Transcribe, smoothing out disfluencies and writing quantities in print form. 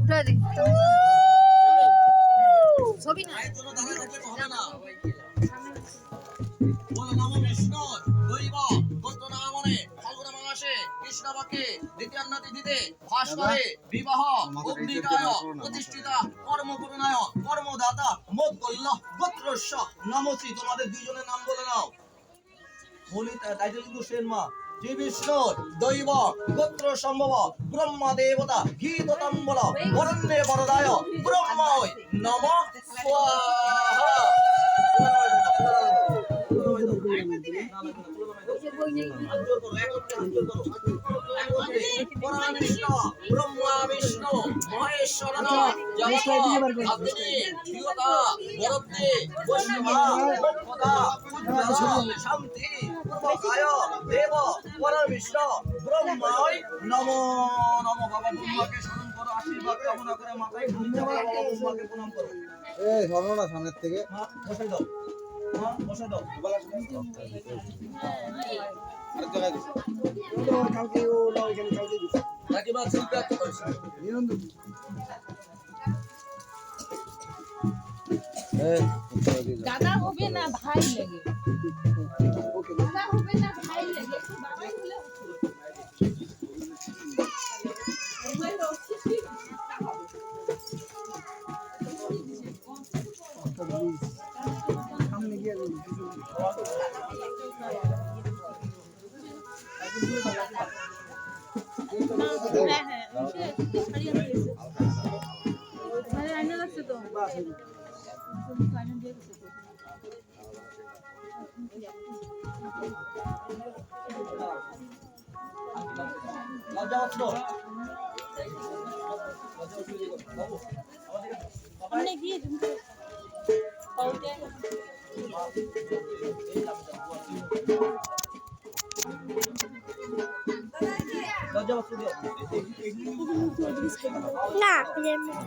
উঠা দি ছবি না বলো নমো বিষ্ণু দৈব গোত্র নামনে ফাল্গুন মাসে কৃষ্ণপক্ষে দ্বিতীয়ান্ন তিথিতে ভাস করে বিবাহ অগ্নিকায় প্রতিষ্ঠিতা কর্মপূর্ণায় কর্মদাতা মোদ্গল্য গোত্রস্য নমসি। তোমাদের দুইজনের নাম বলে নাও। বলি টাইটেল কিন্তু সেন মা। শ্রী বিষ্ণু দৈব গোত্র সম্ভব ব্রহ্মা দেবতা গীততম্বল বরণ্যে বরদায় ব্রহ্মায় নম স্বাহা। ব্রহ্মা বিষ্ণু মহেশ্বর শান্তি দেব পরমেশ্বর ব্রহ্মায় নমো নম। বাবা ব্রহ্মাকে স্মরণ করো, আশীর্বাদ কামনা করে মাথায় ব্রহ্মাকে প্রণাম করো। সর্বনা সামনের থেকে বসাই দাও, বসাই দাও। দাদা হবে না ভাই লাগে, দাদা হবে না ভাই লাগে, বাবাই হলে সামনে গিয়ে না দেখবে না।